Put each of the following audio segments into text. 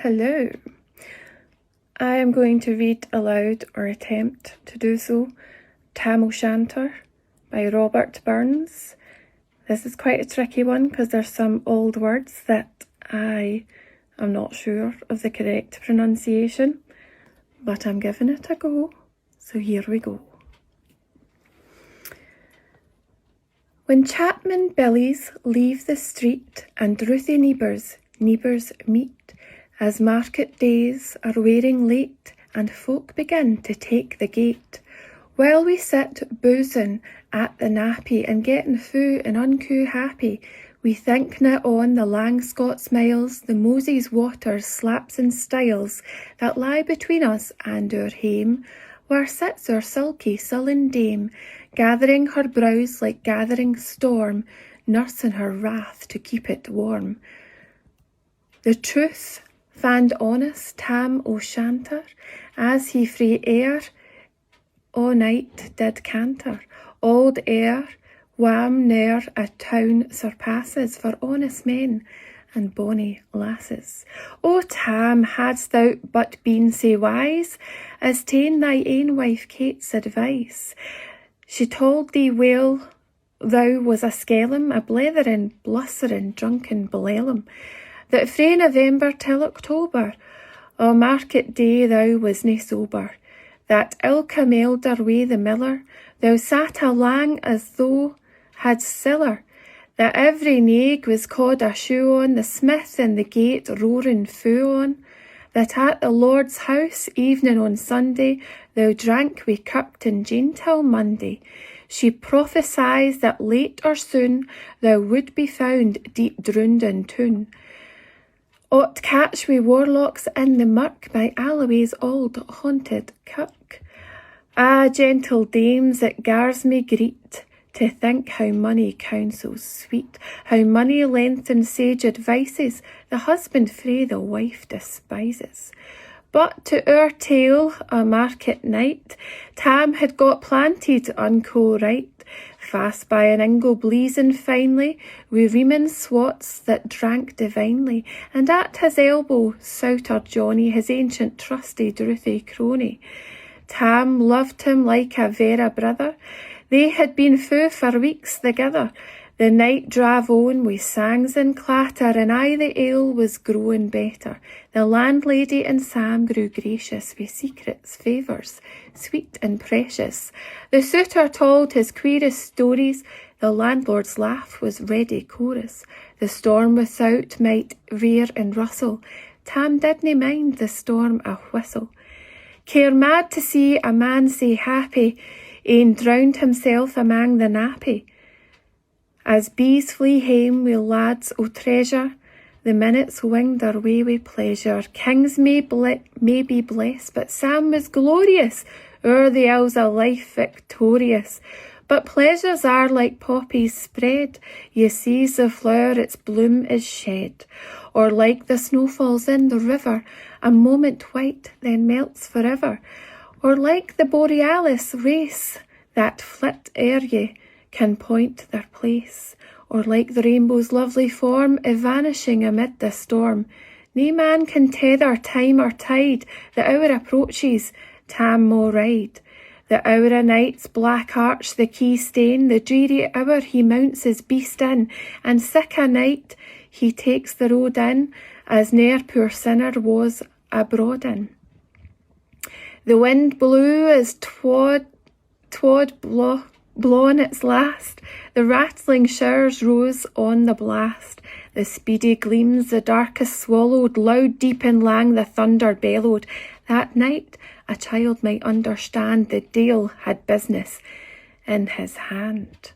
Hello. I am going to read aloud, or attempt to do so, Tam Shanter by Robert Burns. This is quite a tricky one because there's some old words that I am not sure of the correct pronunciation, but I'm giving it a go, so here we go. When Chapman Billies leave the street and Ruthie Neighbours meet, as market days are wearing late and folk begin to take the gate, while we sit boozing at the nappy and getting fou and uncoo happy, we thinkna on the Langscott smiles, the Moses waters, slaps and styles that lie between us and our hame, where sits our sulky sullen dame, gathering her brows like gathering storm, nursing her wrath to keep it warm. The truth fand honest Tam Shanter, as he frae air o' night did canter. Auld air, wham ne'er a town surpasses for honest men and bonny lasses. O Tam, hadst thou but been sae wise as ta'en thy ain wife Kate's advice, she told thee well thou was a skellum, a bletherin', blusserin', drunken blellum, that frae November till October, o' market day thou wasna sober, that ilka melder wi' the miller, thou sat a lang as thou hadst siller, that every naig was cawed a shoe on, the smith and the gate roaring fou on, that at the Lord's house, evening on Sunday, thou drank wi' Kirkton Jean till Monday. She prophesied that late or soon thou would be found deep drowned in toon. O't catch wi' warlocks in the mirk by Alloway's old haunted kirk. Ah, gentle dames, it gars me greet to think how money counsels sweet, how money lengthens sage advices, the husband frae the wife despises. But to our tale o' market night, Tam had got planted unco right, fast by an ingle bleezing finely, wi' reemin swats that drank divinely, and at his elbow Souter Johnny, his ancient trusty Ruthie crony. Tam loved him like a vera brother. They had been fou for weeks thegither. The night drave on wi' sangs and clatter, and aye the ale was growing better. The landlady and Sam grew gracious, wi' secrets, favours, sweet and precious. The suitor told his queerest stories, the landlord's laugh was ready chorus. The storm without might rear and rustle, Tam didna mind the storm a whistle. Care mad to see a man sae happy, ane drowned himself amang the nappy. As bees flee hame wi' lads o' treasure, the minutes winged their way wi' pleasure. Kings may be blessed, but Sam was glorious, o'er the ills o' life victorious. But pleasures are like poppies spread, ye sees the flower its bloom is shed, or like the snowfalls in the river, a moment white then melts forever, or like the borealis race that flit ere ye can point their place, or like the rainbow's lovely form vanishing amid the storm. Nae man can tether time or tide, the hour approaches, Tam mo ride. The hour o' night's black arch the key stain, the dreary hour he mounts his beast in, and sick a night he takes the road in, as ne'er poor sinner was abroad in. The wind blew as twad blown its last, the rattling showers rose on the blast, the speedy gleams the darkest swallowed, loud deep and lang the thunder bellowed. That night a child might understand the Dale had business in his hand.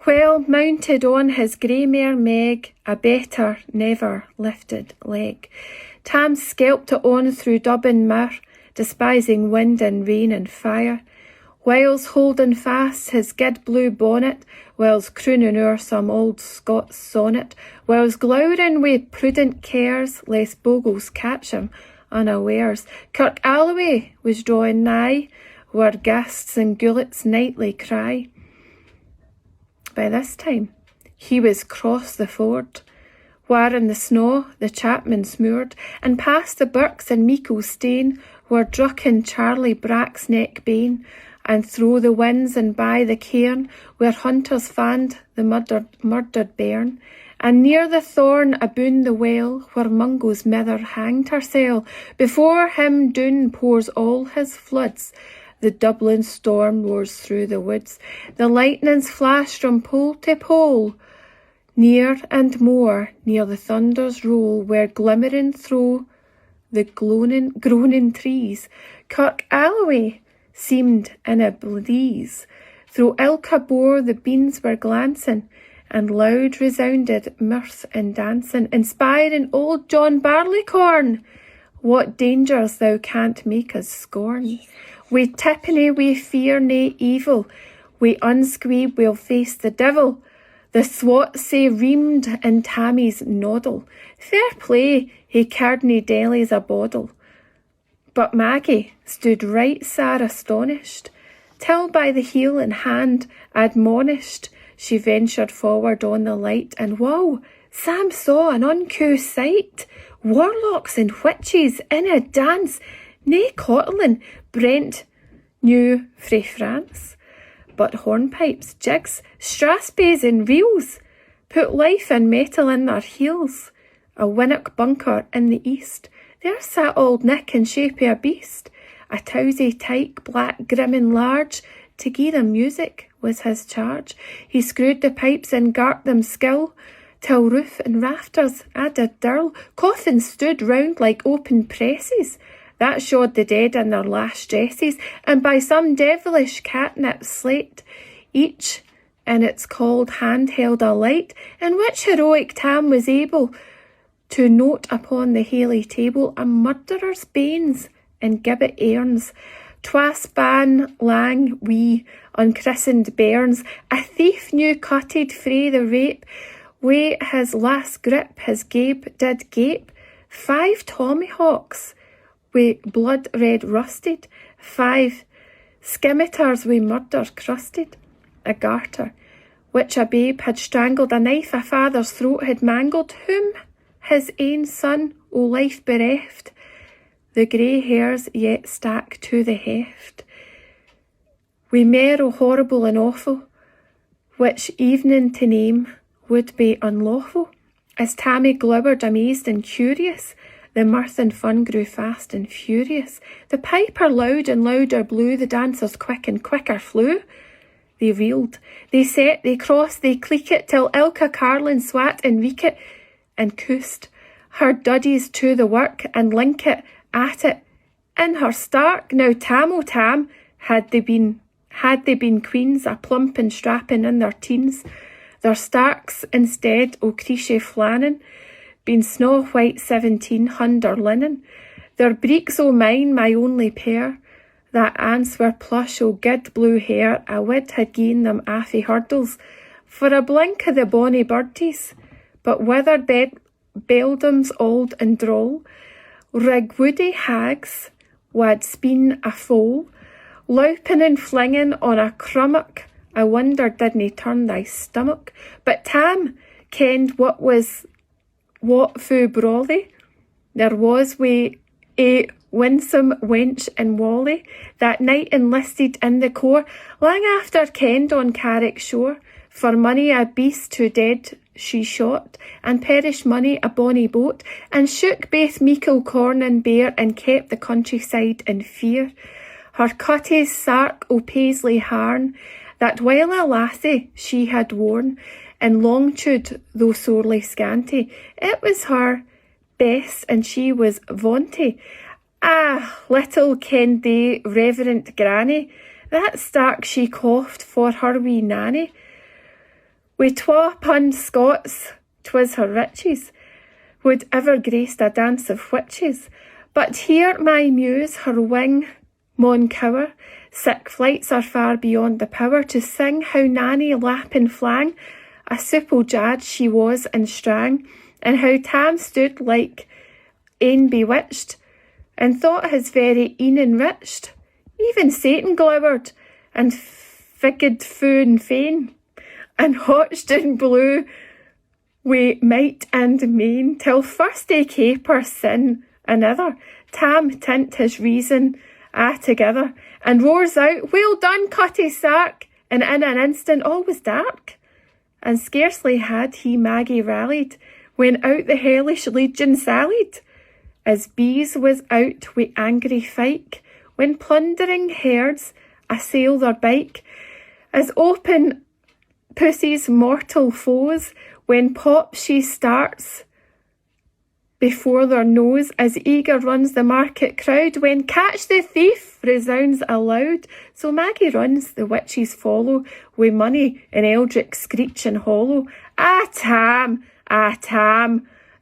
While mounted on his grey mare Meg, a better never lifted leg, Tam skelped it on through Dublin Muir, despising wind and rain and fire, whiles holding fast his gid blue bonnet, whiles crooning o'er some old Scots sonnet, whiles glowering wi' prudent cares, lest bogles catch him unawares. Kirk Alloway was drawing nigh, where ghasts and gullets nightly cry. By this time he was cross the ford, where in the snaw the chapmen smoored, and past the birks and meikle stane, where drucken Charlie Brack's neck bane, and thro' the winds and by the cairn, where hunters fand the murdered bairn, and near the thorn aboon the well, where Mungo's mither hanged hersel. Before him Doon pours all his floods, the Dublin storm roars through the woods, the lightnings flash from pole to pole, near and more, near the thunders roll, where glimmering thro' the groaning trees, Kirk Alloway seemed in a blaze. Thro' ilka bore the beans were glancing, and loud resounded mirth and dancing, inspiring old John Barleycorn. What dangers thou can't make us scorn. We tippenny, we fear nae evil, we unsqueeb, we'll face the devil. The swat say reamed in Tammy's noddle. Fair play, he cared nae deilies a boddle. But Maggie stood right sair astonished, till by the heel and hand admonished, she ventured forward on the light, and whoa, Sam saw an uncouth sight. Warlocks and witches in a dance, nae cottling Brent knew frae France. But hornpipes, jigs, strathspeys and reels put life and metal in their heels. A winnock bunker in the east, there sat old Nick in shape of a beast, a towsy tyke, black, grim and large. To gie them music was his charge. He screwed the pipes and gart them skill, till roof and rafters added dirl. Coffins stood round like open presses, that showed the dead in their last dresses, and by some devilish catnip slate, each in its cold hand held a light, in which heroic Tam was able to note upon the haly table a murderer's banes in gibbet airns, twa span lang wee unchristened bairns, a thief new cutted frae the rape, wi' his last grip his gape did gape, 5 tommyhawks wi' blood red rusted, 5 scimitars wi' murder crusted, a garter which a babe had strangled, a knife a father's throat had mangled, whom his ain son o' life bereft, the grey hairs yet stack to the heft, wi' mair o' horrible and awful, which evening to name would be unlawful. As Tammy glowered amazed and curious, the mirth and fun grew fast and furious. The piper loud and louder blew, the dancers quick and quicker flew. They reeled, they set, they crossed, they cleek it, till ilka carlin swat and reek it, and coosed her duddies to the work, and link it at it in her stark. Now Tam o' Tam, had they been queens, a plump and strapping in their teens, their starks instead o' creeshe flannin, been snow white 1700 linen, their breeks o' mine my only pair, that ance were plush o' good blue hair, a wid had gi'en them affy hurdles, for a blink o' the bonny birdies, but withered beldams old and droll, rigwoody hags wad speen a foal, louping and flinging on a crummock, I wonder didn't turn thy stomach. But Tam kenned what fu brawly there was wi' a winsome wench in Whalley, that night enlisted in the corps, lang after kenned on Carrick shore, for money a beast to dead she shot, and perished money a bonny boat, and shook baith meikle corn and bear, and kept the countryside in fear. Her cutties sark o' paisley harn, that while a lassie she had worn, and longitude though sorely scanty, it was her best, and she was vaunty. Ah, little kenned they reverent granny, that stark she coughed for her wee nanny. Wi' 2 Scots, 'twas her riches, would ever graced a dance of witches. But here my muse her wing maun cower, sick flights are far beyond the power to sing how Nanny lap and flang, a supple jad she was and strang, and how Tam stood like ane bewitched, and thought his very een enriched. Even Satan glowered, and figged fu and fain, and hotched and blew wi' might and main, till first he caper sin another. Tam tint his reason together, and roars out, "Well done, Cutty Sark!" And in an instant all was dark. And scarcely had he Maggie rallied, when out the hellish legion sallied, as bees was out wi' angry fyke, when plundering herds assail their bike, as open pussy's mortal foes, when pop she starts before their nose, as eager runs the market crowd, when "Catch the thief" resounds aloud. So Maggie runs, the witches follow, wi' money in eldritch screech and hollow. Tam,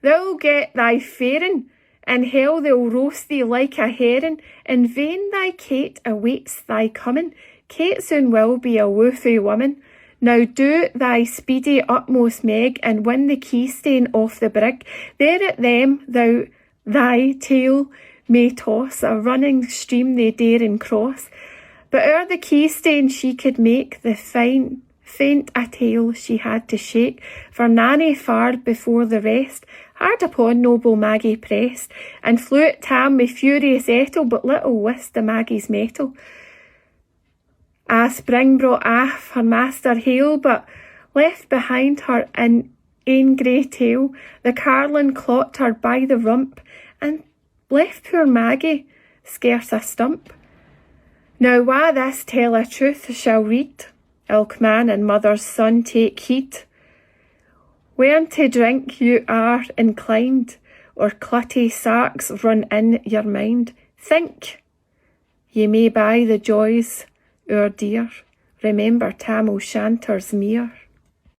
thou'll get thy faring, in hell they'll roast thee like a herring. In vain thy Kate awaits thy coming, Kate soon will be a woofy woman. Now do thy speedy utmost, Meg, and win the keystane off the brig. There at them thou thy tail may toss, a running stream they daring cross. But ere the keystane she could make, the faint a tail she had to shake, for Nanny far before the rest hard upon noble Maggie pressed, and flew at Tam with furious ettle, but little wist the Maggie's mettle. Spring brought aff her master hail, but left behind her in ain grey tail. The carlin caught her by the rump, and left poor Maggie scarce a stump. Now wha this tell a truth shall read, ilk man and mother's son take heed. When to drink you are inclined, or clutty sarks run in your mind, think ye may buy the joys o'er dear. Remember Tam o' Shanter's mere.